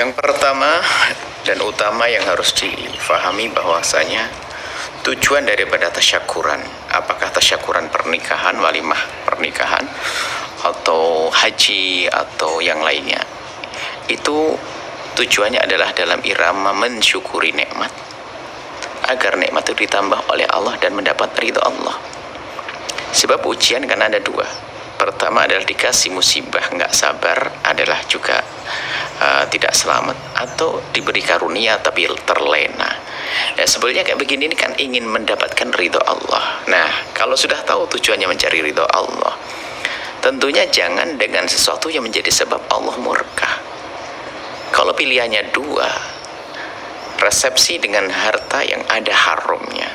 Yang pertama dan utama yang harus difahami bahwasanya tujuan daripada tasyakuran, apakah tasyakuran pernikahan, walimah pernikahan, atau haji atau yang lainnya, itu tujuannya adalah dalam irama mensyukuri nikmat, agar nikmat itu ditambah oleh Allah dan mendapat ridha Allah. Sebab ujian kan ada dua. Pertama adalah dikasih musibah, nggak sabar, adalah juga tidak selamat, atau diberi karunia tapi terlena. Nah, sebenarnya kayak begini ini kan ingin mendapatkan ridho Allah. Nah, kalau sudah tahu tujuannya mencari ridho Allah, tentunya jangan dengan sesuatu yang menjadi sebab Allah murka. Kalau pilihannya dua, resepsi dengan harta yang ada haramnya,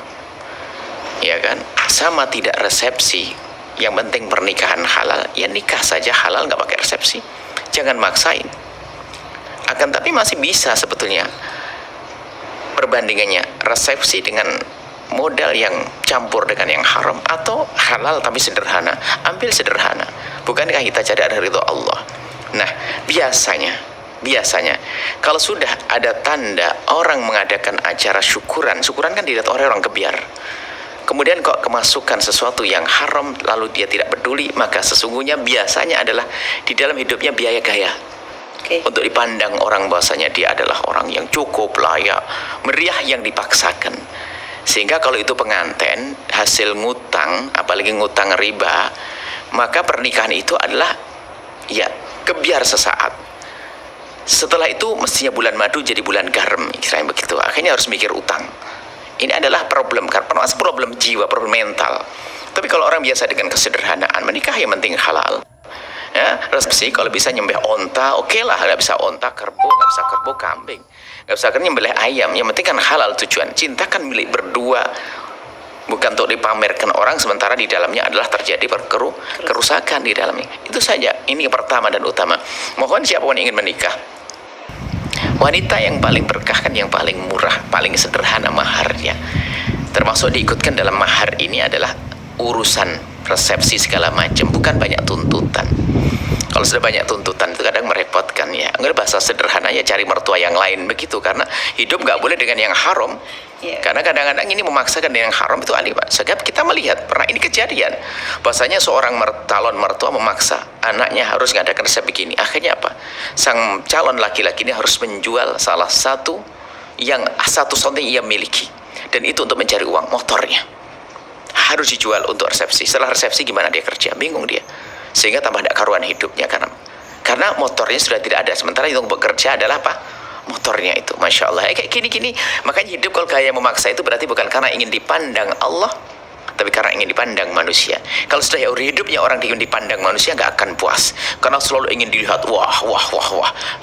ya kan, sama tidak resepsi, yang penting pernikahan halal, ya nikah saja halal, nggak pakai resepsi, jangan maksain. Akan tapi masih bisa sebetulnya perbandingannya resepsi dengan modal yang campur dengan yang haram, atau halal tapi sederhana, ambil sederhana. Bukankah kita cari ada ridho Allah? Nah, biasanya kalau sudah ada tanda orang mengadakan acara syukuran kan dilihat orang kebiar, kemudian kok kemasukan sesuatu yang haram lalu dia tidak peduli, maka sesungguhnya biasanya adalah di dalam hidupnya biaya gaya. Untuk dipandang orang bahwasanya dia adalah orang yang cukup layak, meriah yang dipaksakan. Sehingga kalau itu pengantin hasil ngutang, apalagi ngutang riba, maka pernikahan itu adalah ya kebiar sesaat. Setelah itu mestinya bulan madu jadi bulan garam, istilahnya begitu. Akhirnya harus mikir utang. Ini adalah problem, karena problem jiwa, problem mental. Tapi kalau orang biasa dengan kesederhanaan, menikah yang penting halal. Ya, resepsi kalau bisa nyembelih onta, oke lah. Nggak bisa onta, kerbau, nggak bisa kerbau, kambing, nggak bisa nyembelih ayam. Yang penting kan halal tujuan. Cinta kan milik berdua, bukan untuk dipamerkan orang, sementara di dalamnya adalah terjadi kerusakan di dalamnya. Itu saja. Ini yang pertama dan utama. Mohon siapapun ingin menikah, wanita yang paling berkah kan yang paling murah, paling sederhana maharnya. Termasuk diikutkan dalam mahar ini adalah urusan resepsi segala macam, bukan banyak tuntutan. Kalau sudah banyak tuntutan itu kadang merepotkan ya. Enggak, bahasa sederhananya cari mertua yang lain begitu, karena hidup nggak boleh dengan yang haram. Karena kadang-kadang ini memaksakan dengan yang haram itu aneh, Pak. Sebab kita melihat pernah ini kejadian, bahwasanya seorang calon mertua memaksa anaknya harus ngadakan resep begini. Akhirnya apa? Sang calon laki-laki ini harus menjual salah satu something ia miliki, dan itu untuk mencari uang, motornya harus dijual untuk resepsi. Setelah resepsi gimana dia kerja? Bingung dia, sehingga tambah tidak karuan hidupnya karena motornya sudah tidak ada. Sementara yang bekerja adalah apa? Motornya itu. Masya Allah, kayak gini-gini. Makanya hidup kalau kayak memaksa itu berarti bukan karena ingin dipandang Allah, tapi karena ingin dipandang manusia. Kalau sudah hidupnya orang ingin dipandang manusia, nggak akan puas, karena selalu ingin dilihat, wah,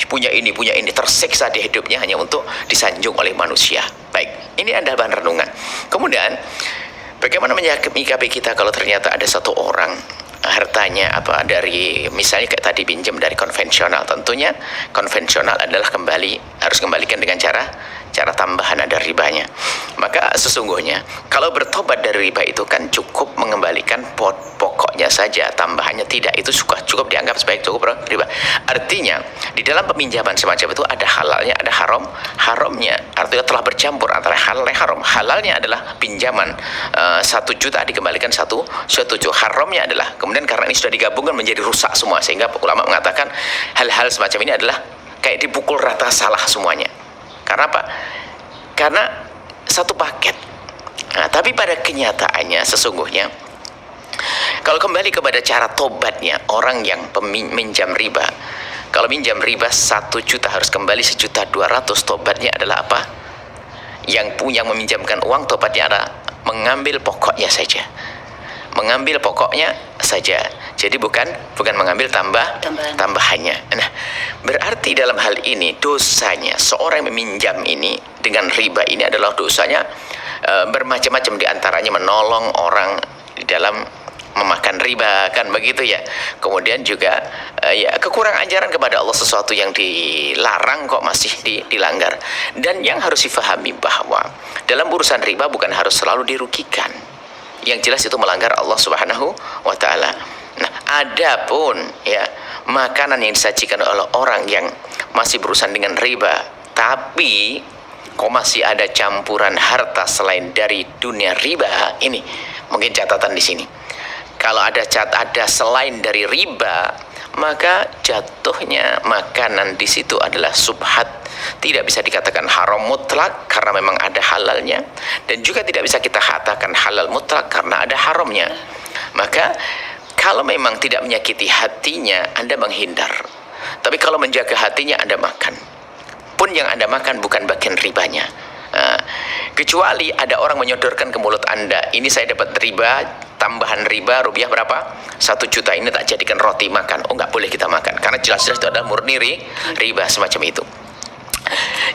punya ini, tersiksa di hidupnya hanya untuk disanjung oleh manusia. Baik, ini adalah bahan renungan. Kemudian bagaimana menyikapi kita kalau ternyata ada satu orang hartanya dari misalnya kayak tadi pinjam dari konvensional. Tentunya konvensional adalah harus kembalikan dengan cara tambahan, ada ribanya. Maka sesungguhnya kalau bertobat dari riba itu kan cukup mengembalikan pokoknya saja, tambahannya tidak. Itu cukup dianggap sebagai cukup riba. Artinya di dalam peminjaman semacam itu ada halalnya, ada haramnya. Artinya telah bercampur antara halal dan haram. Halalnya adalah pinjaman 1 juta dikembalikan 1 juta. Haramnya adalah kemudian karena ini sudah digabungkan menjadi rusak semua, sehingga ulama mengatakan hal-hal semacam ini adalah kayak dipukul rata, salah semuanya. Karena apa? Karena satu paket. Nah, tapi pada kenyataannya sesungguhnya kalau kembali kepada cara tobatnya orang yang minjam riba, kalau minjam riba 1 juta harus kembali 1.200.000. Tobatnya adalah apa? Yang meminjamkan uang, tobatnya adalah mengambil pokoknya saja. Mengambil pokoknya saja. Jadi bukan mengambil tambahannya. Nah, berarti dalam hal ini dosanya seorang yang meminjam ini dengan riba ini adalah dosanya bermacam-macam, diantaranya menolong orang di dalam memakan riba, kan begitu ya. Kemudian juga ya kekurangan ajaran kepada Allah, sesuatu yang dilarang kok masih dilanggar. Dan yang harus difahami bahwa dalam urusan riba bukan harus selalu dirugikan. Yang jelas itu melanggar Allah Subhanahu wa ta'ala. Nah, Adapun ya makanan yang disajikan oleh orang yang masih berurusan dengan riba, tapi kok masih ada campuran harta selain dari dunia riba, ini mungkin catatan di sini. Kalau ada selain dari riba, maka jatuhnya makanan di situ adalah subhat, tidak bisa dikatakan haram mutlak karena memang ada halalnya, dan juga tidak bisa kita katakan halal mutlak karena ada haramnya. Maka kalau memang tidak menyakiti hatinya, Anda menghindar. Tapi kalau menjaga hatinya, Anda makan. Pun yang Anda makan bukan bagian ribanya. Kecuali ada orang menyodorkan ke mulut Anda, ini saya dapat riba, tambahan riba, rupiah berapa? 1 juta, ini tak jadikan roti makan. Oh, nggak boleh kita makan. Karena jelas-jelas itu adalah murni riba, semacam itu.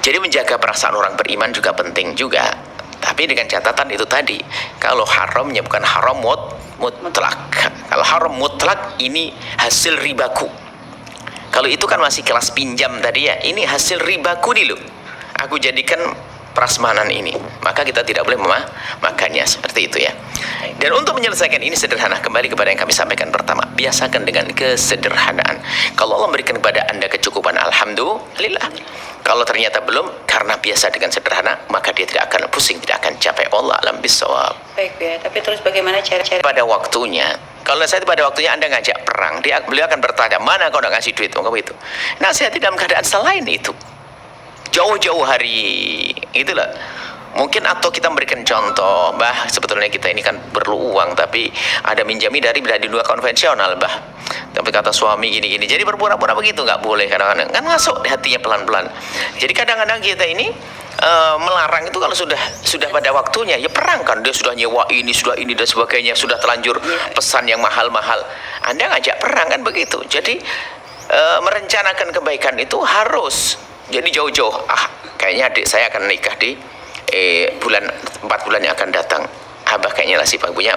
Jadi menjaga perasaan orang beriman juga penting juga. Tapi dengan catatan itu tadi, kalau haramnya bukan haram mutlak. Kalau haram mutlak ini hasil ribaku. Kalau itu kan masih kelas pinjam tadi ya. Ini hasil ribaku nih loh. Aku jadikan prasmanan ini. Maka kita tidak boleh memakannya seperti itu ya. Dan untuk menyelesaikan ini sederhana, kembali kepada yang kami sampaikan pertama, biasakan dengan kesederhanaan. Kalau Allah memberikan kepada Anda kecukupan, alhamdulillah. Kalau ternyata belum, karena biasa dengan sederhana, maka dia tidak akan pusing, tidak akan capek. Allah alam bisawab. Baik ya, tapi terus bagaimana cara-cara? Pada waktunya, kalau saya pada waktunya Anda ngajak perang, beliau akan bertanya, mana kau nak ngasih duit? Itu. Nah, saya tidak dalam keadaan selain itu. Jauh-jauh hari, itulah. Mungkin atau kita memberikan contoh, bah sebetulnya kita ini kan perlu uang, tapi ada minjami dari dunia konvensional, bah. Tapi kata suami gini-gini, jadi berpura-pura begitu nggak boleh kadang-kadang. Kan masuk di hatinya pelan-pelan. Jadi kadang-kadang kita ini melarang itu kalau sudah pada waktunya, ya perang kan, dia sudah nyewa ini, sudah ini dan sebagainya, sudah terlanjur pesan yang mahal-mahal. Anda ngajak perang kan begitu. Jadi merencanakan kebaikan itu harus. Jadi jauh-jauh, kayaknya adik saya akan nikah di 4 bulan yang akan datang. Abah kayaknya lah si Pak punya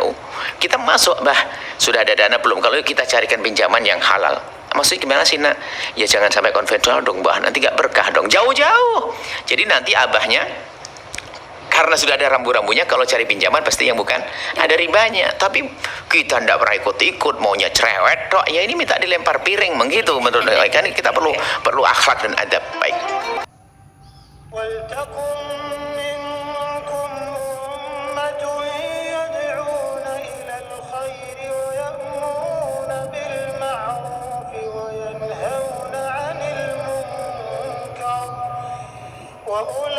kita masuk, bah sudah ada dana belum? Kalau kita carikan pinjaman yang halal. Maksudnya gimana sih nak? Ya jangan sampai konvensional dong, bah, nanti gak berkah dong. Jauh-jauh. Jadi nanti abahnya karena sudah ada rambu-rambunya, kalau cari pinjaman pasti yang bukan ada ribanya. Tapi kita ndak pernah ikut-ikut, maunya cerewet tok. Ya ini minta dilempar piring begitu menurut saya. Kan kita perlu akhlak dan adab. Baik. وأولئك